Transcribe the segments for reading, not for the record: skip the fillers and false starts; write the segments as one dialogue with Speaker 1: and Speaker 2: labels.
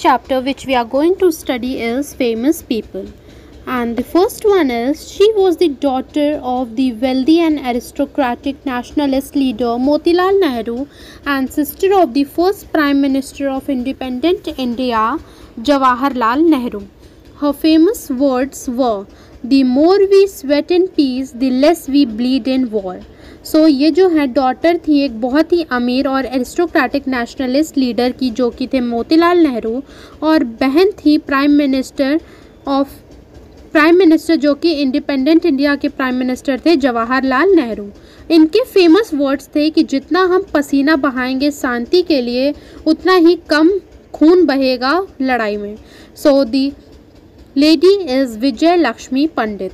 Speaker 1: chapter which we are going to study is famous people. And the first one is, she was the daughter of the wealthy and aristocratic nationalist leader Motilal Nehru and sister of the first Prime Minister of independent India Jawaharlal Nehru. Her famous words were, "The more we sweat in peace, the less we bleed in war." सो ये जो है daughter थी एक बहुत ही अमीर और aristocratic nationalist leader की, जो कि थे मोतीलाल नेहरू, और बहन थी प्राइम मिनिस्टर जो कि इंडिपेंडेंट इंडिया के प्राइम मिनिस्टर थे जवाहरलाल नेहरू। इनके फेमस वर्ड्स थे कि जितना हम पसीना बहाएंगे शांति के लिए, उतना ही कम खून बहेगा लड़ाई में। So the lady is Vijay Lakshmi Pandit.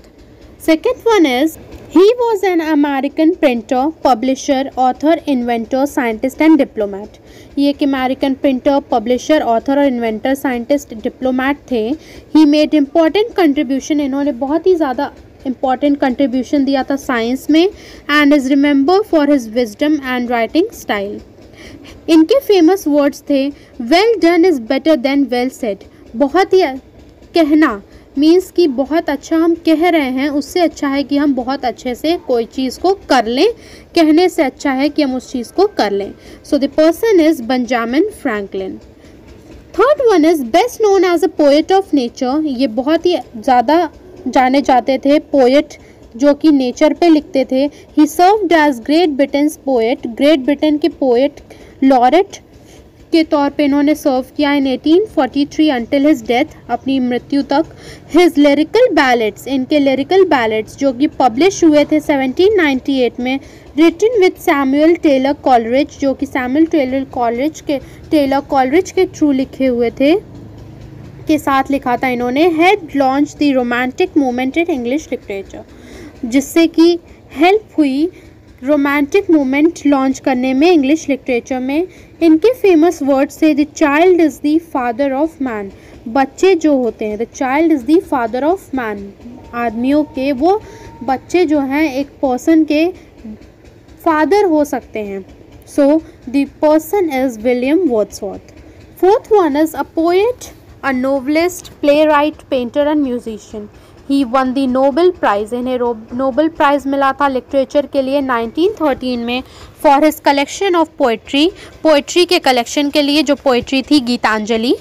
Speaker 1: Second one is, he was an American printer, publisher, author, inventor, scientist and diplomat. ये एक अमेरिकन प्रिंटर, पब्लिशर, ऑथर और इन्वेंटर, साइंटिस्ट, डिप्लोमैट थे। ही मेड इम्पॉर्टेंट कंट्रीब्यूशन, इन्होंने बहुत ही ज़्यादा इम्पॉर्टेंट कंट्रीब्यूशन दिया था साइंस में, and is remember for his wisdom and writing style. इनके फेमस वर्ड्स थे, well done is better than well said. बहुत ही कहना मीन्स कि बहुत अच्छा हम कह रहे हैं, उससे अच्छा है कि हम बहुत अच्छे से कोई चीज़ को कर लें, कहने से अच्छा है कि हम उस चीज़ को कर लें। So the person is Benjamin Franklin. Third one is best known as a poet of nature. ये बहुत ही ज़्यादा जाने जाते थे पोएट जो कि नेचर पे लिखते थे। He served as Great Britain's poet, Great Britain के पोएट लॉरेट के तौर पे इन्होंने सर्व किया इन 1843 अंटिल हिज डेथ, अपनी मृत्यु तक। हिज लिरिकल बैलेट्स, इनके लिरिकल बैलेट्स जो कि पब्लिश हुए थे 1798 में, written with Samuel Taylor Coleridge, जो कि सैमुअल टेलर कॉलरिज के थ्रू लिखे हुए थे, के साथ लिखा था इन्होंने। Had launch the romantic movement in English literature, जिससे कि हेल्प हुई रोमांटिक मूवमेंट लॉन्च करने में इंग्लिश लिटरेचर में। इनके फेमस वर्ड्स थे, the child is the father of man. बच्चे जो होते हैं, the child is the father of man, आदमियों के वो बच्चे जो हैं एक पर्सन के फादर हो सकते हैं। So the person is William Wordsworth. Fourth one is a poet, a novelist, playwright, painter and musician. He won the Nobel prize, इन्हें नोबेल प्राइज़ मिला था लिटरेचर के लिए 1913 में for his collection of poetry के collection के लिए, जो पोइट्री थी Gitanjali.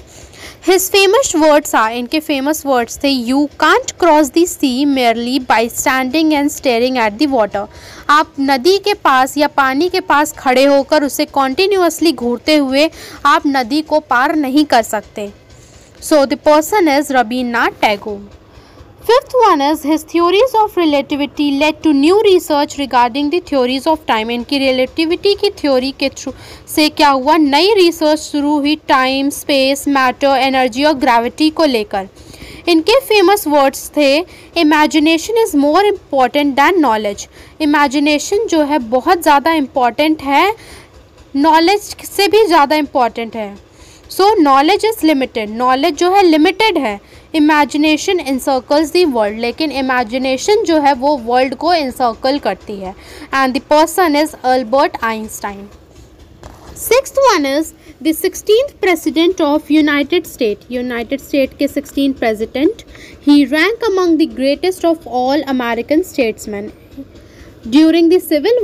Speaker 1: His famous words are, इनके फेमस वर्ड्स थे, you can't cross the sea merely by standing and staring at the water. आप नदी के पास या पानी के पास खड़े होकर उसे कॉन्टिन्यूसली घूरते हुए आप नदी को पार नहीं कर सकते। सो the person is Rabindranath Tagore. Fifth one is, his theories of relativity led to new research regarding the theories of time. इनकी relativity की थ्योरी के थ्रू से क्या हुआ, नई रिसर्च शुरू हुई टाइम, स्पेस, मैटर, एनर्जी और ग्रेविटी को लेकर। इनके फेमस वर्ड्स थे, imagination is more important than knowledge. Imagination जो है बहुत ज़्यादा इम्पॉर्टेंट है, नॉलेज से भी ज़्यादा इम्पॉर्टेंट है। So knowledge is limited, knowledge जो है लिमिटेड है। इमेजिनेशन इनसर्कल्स दी वर्ल्ड, लेकिन इमेजिनेशन जो है वो वर्ल्ड को इनसर्कल करती है। And the person is Albert Einstein. Sixth one is the 16th president of United State के 16th president. He rank among the greatest of all American statesman. During the civil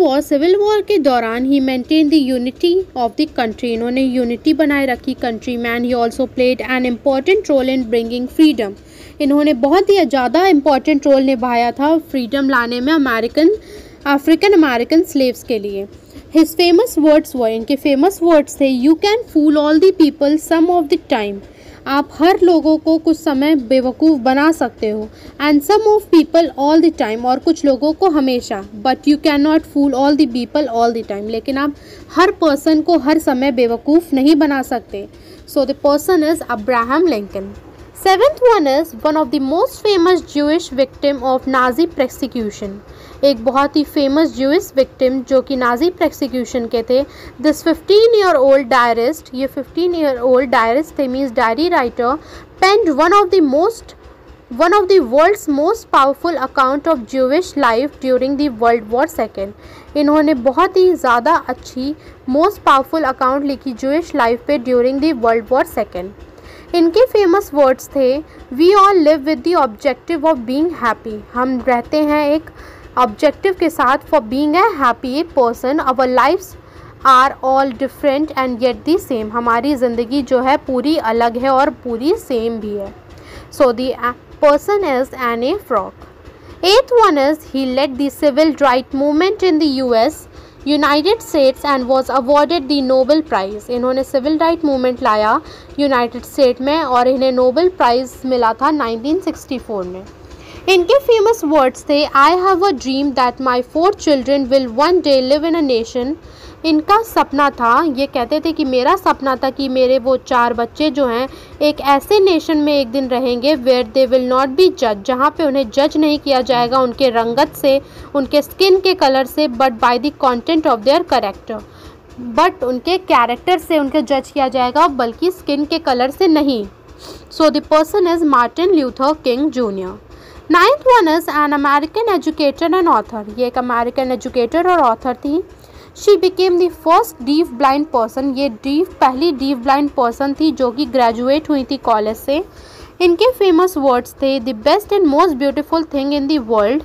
Speaker 1: war के दौरान he maintain the unity of the country, इन्होंने unity बनाए रखी country में। And he also played an important role in bringing freedom, इन्होंने बहुत ही ज़्यादा इम्पॉर्टेंट रोल निभाया था फ्रीडम लाने में अफ्रीकन अमेरिकन स्लेव्स के लिए। हिज फेमस वर्ड्स वर, इनके फेमस वर्ड्स थे, you can fool all the people some of the time. आप हर लोगों को कुछ समय बेवकूफ़ बना सकते हो, and some of people all the time, और कुछ लोगों को हमेशा। But you can not fool all the people all the time, लेकिन आप हर पर्सन को हर समय बेवकूफ़ नहीं बना सकते। सो the person is Abraham Lincoln. Seventh one is one of the most famous Jewish victim of Nazi prosecution. एक बहुत ही फेमस ज्यूइश विक्टिम जो कि नाजी प्रोसिक्यूशन के थे। दिस 15-year-old डायरिस्ट, ये 15-year-old डायरिस्ट थे, means diary writer, penned one of the world's most powerful account of Jewish life during the world war second. इन्होंने बहुत ही ज़्यादा अच्छी मोस्ट पावरफुल अकाउंट लिखी ज्यूइश लाइफ पे during the world war second. इनके famous words थे, we all live with the objective of being happy, हम रहते हैं एक ऑब्जेक्टिव के साथ for being a happy person, our lifes are all different and yet the same, हमारी ज़िंदगी जो है पूरी अलग है और पूरी सेम भी है. सो the person is an frock. Eighth one is he led the civil rights movement in the US, United States and was awarded the Nobel Prize. इन्होंने सिविल राइट मूवमेंट लाया यूनाइटेड स्टेट में और इन्हें Nobel prize मिला था 1964 में. इनके famous words थे, I have a dream that my 4 children will one day live in a nation. इनका सपना था, ये कहते थे कि मेरा सपना था कि मेरे वो 4 बच्चे जो हैं एक ऐसे नेशन में एक दिन रहेंगे where they will not be जज, जहाँ पे उन्हें जज नहीं किया जाएगा उनके रंगत से, उनके स्किन के कलर से, but by the content of their character, but उनके कैरेक्टर से उनके जज किया जाएगा बल्कि स्किन के कलर से नहीं. सो the person is Martin Luther king junior. Ninth one is an American educator and author. ये एक अमेरिकन एजुकेटर और ऑथर थी. She became the first deaf blind person. ये पहली डीफ ब्लाइंड पर्सन थी जो कि ग्रेजुएट हुई थी कॉलेज से. इनके फेमस वर्ड्स थे, the best and most beautiful thing in the world.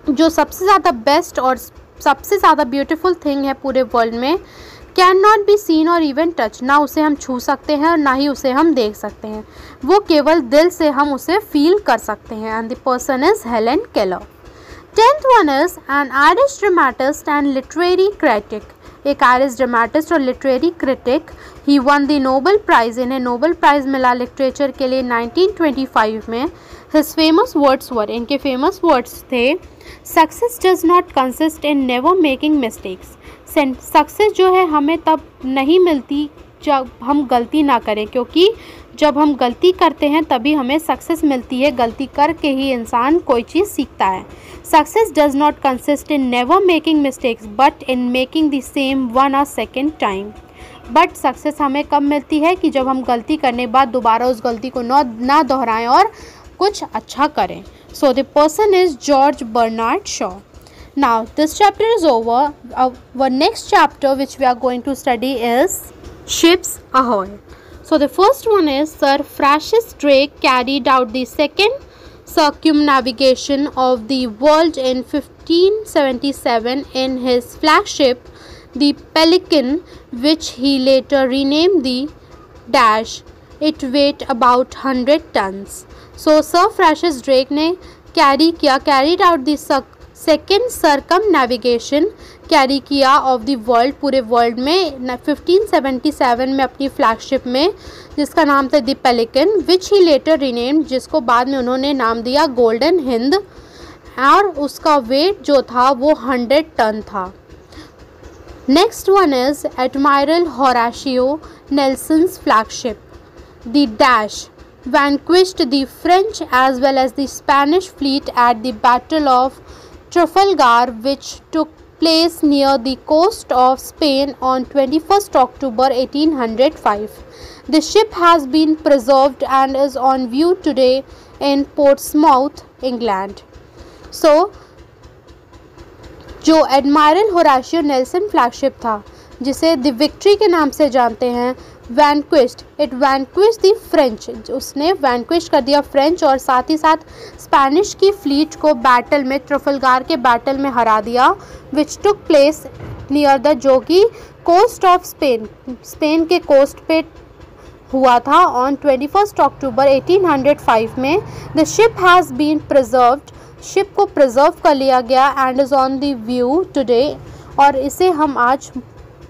Speaker 1: जो सबसे ज़्यादा बेस्ट और सबसे ज़्यादा ब्यूटीफुल थिंग है पूरे वर्ल्ड में, कैन नॉट बी सीन और इवन टच, ना उसे हम छू सकते हैं और ना ही उसे हम देख सकते हैं, वो केवल दिल से हम उसे फील कर सकते हैं. And the person is Helen Keller. 10th one is an Irish dramatist and literary critic. एक आयरिश ड्रामेटिस्ट और literary critic. He one the Nobel prize. इन्हें नोबेल प्राइज़ मिला लिटरेचर के लिए 1925 में. His famous words were. इनके famous words थे, success does not consist in never making mistakes. Success जो है हमें तब नहीं मिलती जब हम गलती ना करें, क्योंकि जब हम गलती करते हैं तभी हमें सक्सेस मिलती है. गलती करके ही इंसान कोई चीज़ सीखता है. Success does not consist in never making mistakes but in making the same one a second time. But success हमें कब मिलती है कि जब हम गलती करने के बाद दोबारा उस गलती को ना दोहराएं और कुछ अच्छा करें. So the person is George Bernard Shaw. Now this chapter is over. Our next chapter which we are going to study is ships Ahoy. So the first one is Sir Francis Drake carried out the second circumnavigation of the world in 1577 in his flagship the Pelican, which he later renamed the Dash. It weighed about 100 tons. So Sir Francis Drake ने carried out the second circumnavigation carry किया of the world, पूरे world में 1577 में अपनी flagship में, जिसका नाम था the Pelican, which he later renamed, जिसको बाद में उन्होंने नाम दिया गोल्डन हिंद, और उसका वेट जो था वो 100 टन था. Next one is admiral Horatio Nelson's flagship the dash vanquished the French as well as the Spanish fleet at the Battle of Trafalgar, which took place near the coast of Spain on 21st October 1805. The ship has been preserved and is on view today in Portsmouth, England. So, जो admiral होराशियो Nelson flagship था, जिसे the victory के नाम से जानते हैं, it वैंक्विश्ड the French, उसने vanquish कर दिया फ्रेंच और साथ ही साथ स्पेनिश की फ्लीट को बैटल में, ट्रफलगार के बैटल में हरा दिया, which took place near the, जो कि कोस्ट ऑफ स्पेन के कोस्ट पे हुआ था ऑन 21 अक्टूबर 1805 में. The ship has been preserved, ship को प्रिजर्व कर लिया गया and is on the view today, और इसे हम आज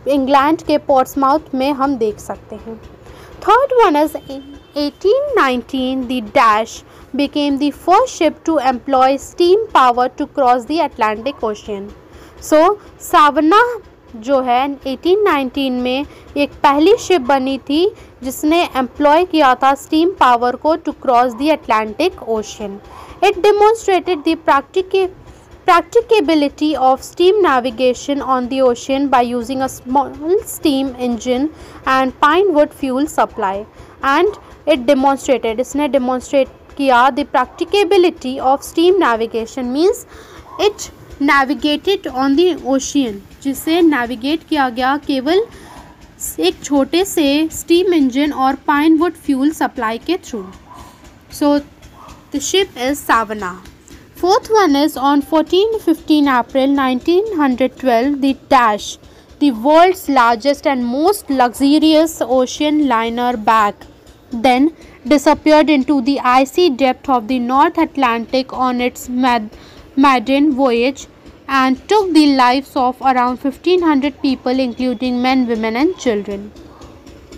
Speaker 1: इंग्लैंड के पोर्ट्समाउथ में हम देख सकते हैं. Third one is 1819 the dash became the first ship to employ steam power to cross the Atlantic Ocean. So सावना जो है 1819 में एक पहली शिप बनी थी जिसने एम्प्लॉय किया था स्टीम पावर को to cross the Atlantic ocean. It demonstrated the practicability of steam navigation on the ocean by using a small steam engine and pine wood fuel supply. And it demonstrated, इसने demonstrate किया the practicability of steam navigation means it navigated on the ocean, जिसे navigate किया गया केवल एक छोटे से steam engine और पाइन वुड फ्यूल सप्लाई के through. So the ship is सावना. Fourth one is on 14-15 April 1912, the Dash, the world's largest and most luxurious ocean liner bag, then disappeared into the icy depth of the North Atlantic on its maiden voyage and took the lives of around 1500 people, including men, women and children.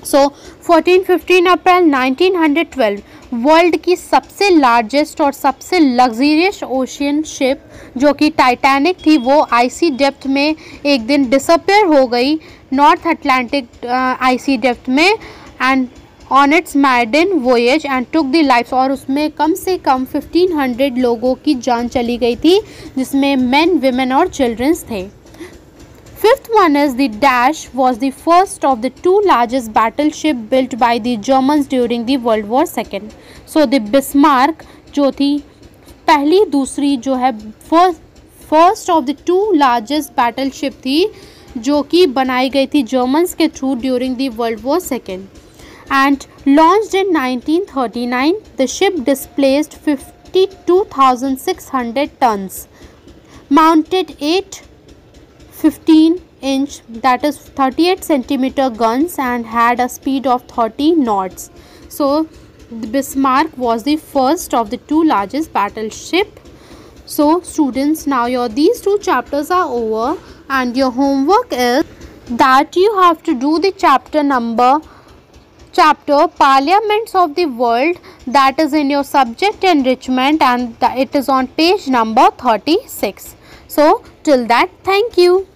Speaker 1: So 14-15 April 1912 world की सबसे largest और सबसे luxurious ocean ship जो कि Titanic थी, वो IC depth में एक दिन डिसअपियर हो गई नॉर्थ अटलांटिक आईसी डेप्थ में and on its maiden voyage and took the lifes. और उसमें कम से कम 1500 लोगों की जान चली गई थी, जिसमें मेन, विमेन और चिल्ड्रंस थे. Fifth one is the Dash was the first of the two largest battleship built by the Germans during the World War II. So the Bismarck जो थी पहली दूसरी जो है first of the two largest battleship थी जो कि बनाई गई थी Germans के through during the World War II. And launched in 1939, the ship displaced 52,600 tons, mounted 8 15-inch, that is 38 centimeter guns and had a speed of 30 knots. So the Bismarck was the first of the two largest battleship. So students, now these two chapters are over and your homework is that you have to do the chapter Parliaments of the World, that is in your subject enrichment, and it is on page number 36. So till that, thank you.